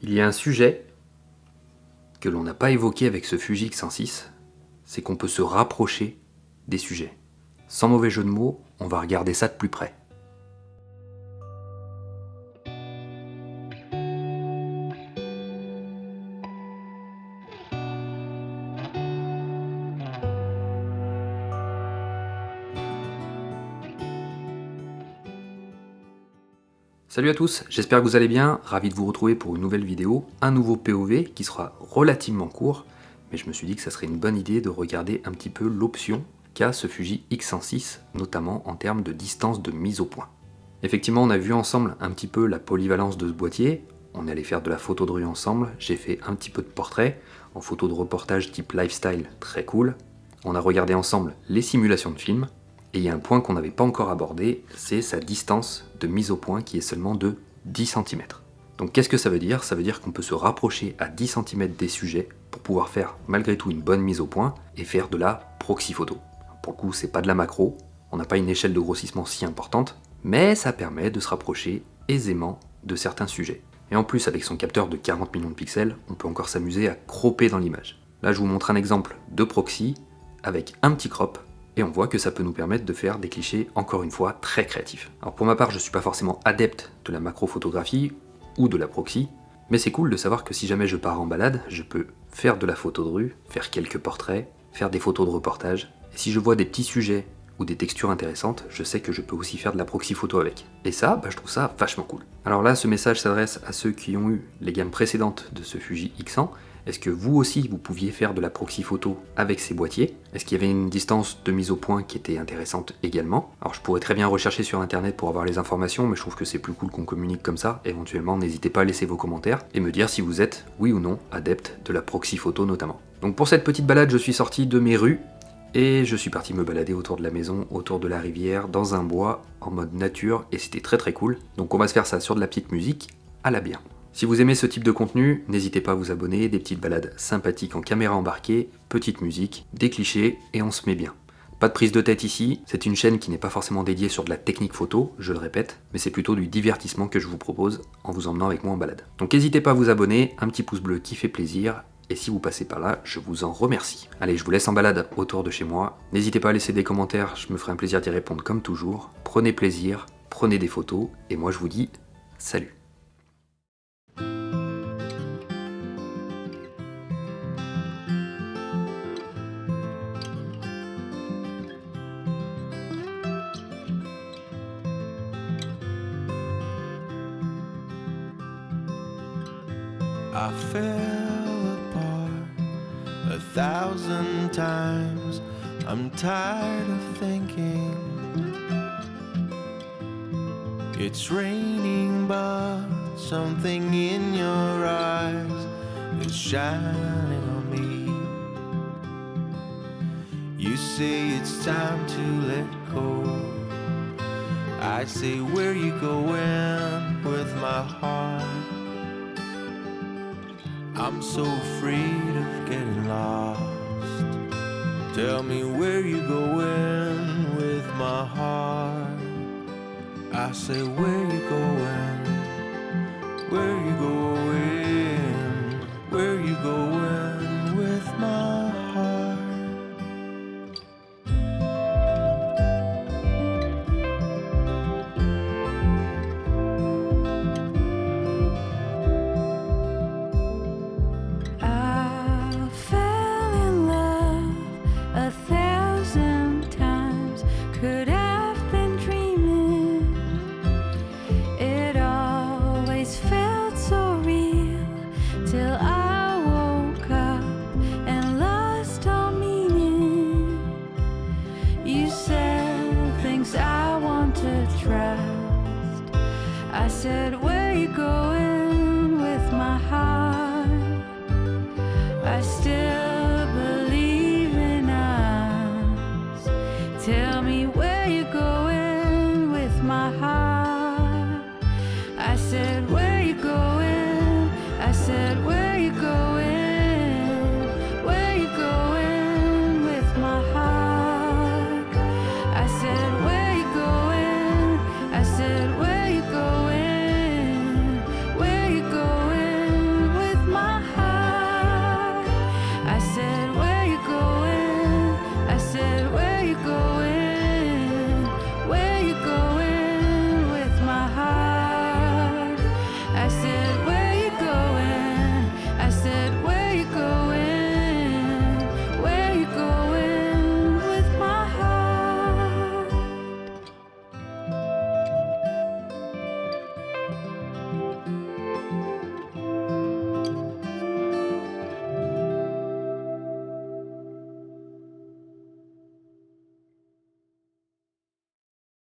Il y a un sujet que l'on n'a pas évoqué avec ce Fuji X106, c'est qu'on peut se rapprocher des sujets. Sans mauvais jeu de mots, on va regarder ça de plus près. Salut à tous, j'espère que vous allez bien, ravi de vous retrouver pour une nouvelle vidéo, un nouveau POV qui sera relativement court, mais je me suis dit que ça serait une bonne idée de regarder un petit peu l'option qu'a ce Fuji X106, notamment en termes de distance de mise au point. Effectivement, on a vu ensemble un petit peu la polyvalence de ce boîtier, on est allé faire de la photo de rue ensemble, j'ai fait un petit peu de portrait, en photo de reportage type lifestyle, très cool, on a regardé ensemble les simulations de films, et il y a un point qu'on n'avait pas encore abordé, c'est sa distance de mise au point qui est seulement de 10 cm. Donc qu'est-ce que ça veut dire ? Ça veut dire qu'on peut se rapprocher à 10 cm des sujets pour pouvoir faire malgré tout une bonne mise au point et faire de la proxy photo. Pour le coup, c'est pas de la macro, on n'a pas une échelle de grossissement si importante, mais ça permet de se rapprocher aisément de certains sujets. Et en plus, avec son capteur de 40 millions de pixels, on peut encore s'amuser à cropper dans l'image. Là, je vous montre un exemple de proxy avec un petit crop, et on voit que ça peut nous permettre de faire des clichés, encore une fois, très créatifs. Alors pour ma part, je ne suis pas forcément adepte de la macrophotographie ou de la proxy, mais c'est cool de savoir que si jamais je pars en balade, je peux faire de la photo de rue, faire quelques portraits, faire des photos de reportage, et si je vois des petits sujets ou des textures intéressantes, je sais que je peux aussi faire de la proxy photo avec. Et ça, je trouve ça vachement cool. Alors là, ce message s'adresse à ceux qui ont eu les gammes précédentes de ce Fuji X100. Est-ce que vous aussi, vous pouviez faire de la proxy photo avec ces boîtiers ? Est-ce qu'il y avait une distance de mise au point qui était intéressante également ? Alors je pourrais très bien rechercher sur internet pour avoir les informations, mais je trouve que c'est plus cool qu'on communique comme ça. Éventuellement, n'hésitez pas à laisser vos commentaires et me dire si vous êtes, oui ou non, adepte de la proxy photo notamment. Donc pour cette petite balade, je suis sorti de mes rues et je suis parti me balader autour de la maison, autour de la rivière, dans un bois, en mode nature, et c'était très très cool. Donc on va se faire ça sur de la petite musique, à la bière. Si vous aimez ce type de contenu, n'hésitez pas à vous abonner, des petites balades sympathiques en caméra embarquée, petite musique, des clichés, et on se met bien. Pas de prise de tête ici, c'est une chaîne qui n'est pas forcément dédiée sur de la technique photo, je le répète, mais c'est plutôt du divertissement que je vous propose en vous emmenant avec moi en balade. Donc n'hésitez pas à vous abonner, un petit pouce bleu qui fait plaisir, et si vous passez par là, je vous en remercie. Allez, je vous laisse en balade autour de chez moi, n'hésitez pas à laisser des commentaires, je me ferai un plaisir d'y répondre comme toujours, prenez plaisir, prenez des photos, et moi je vous dis salut. I fell apart 1,000 times. I'm tired of thinking it's raining, but something in your eyes is shining on me. You say it's time to let go. I say, where you going with my heart? I'm so afraid of getting lost. Tell me where you going with my heart. I say, where you going? Where you going? Where you going with my heart? I said, where you going with my heart? I still believe in us. Tell me where you going with my heart? I said, where you going? I said,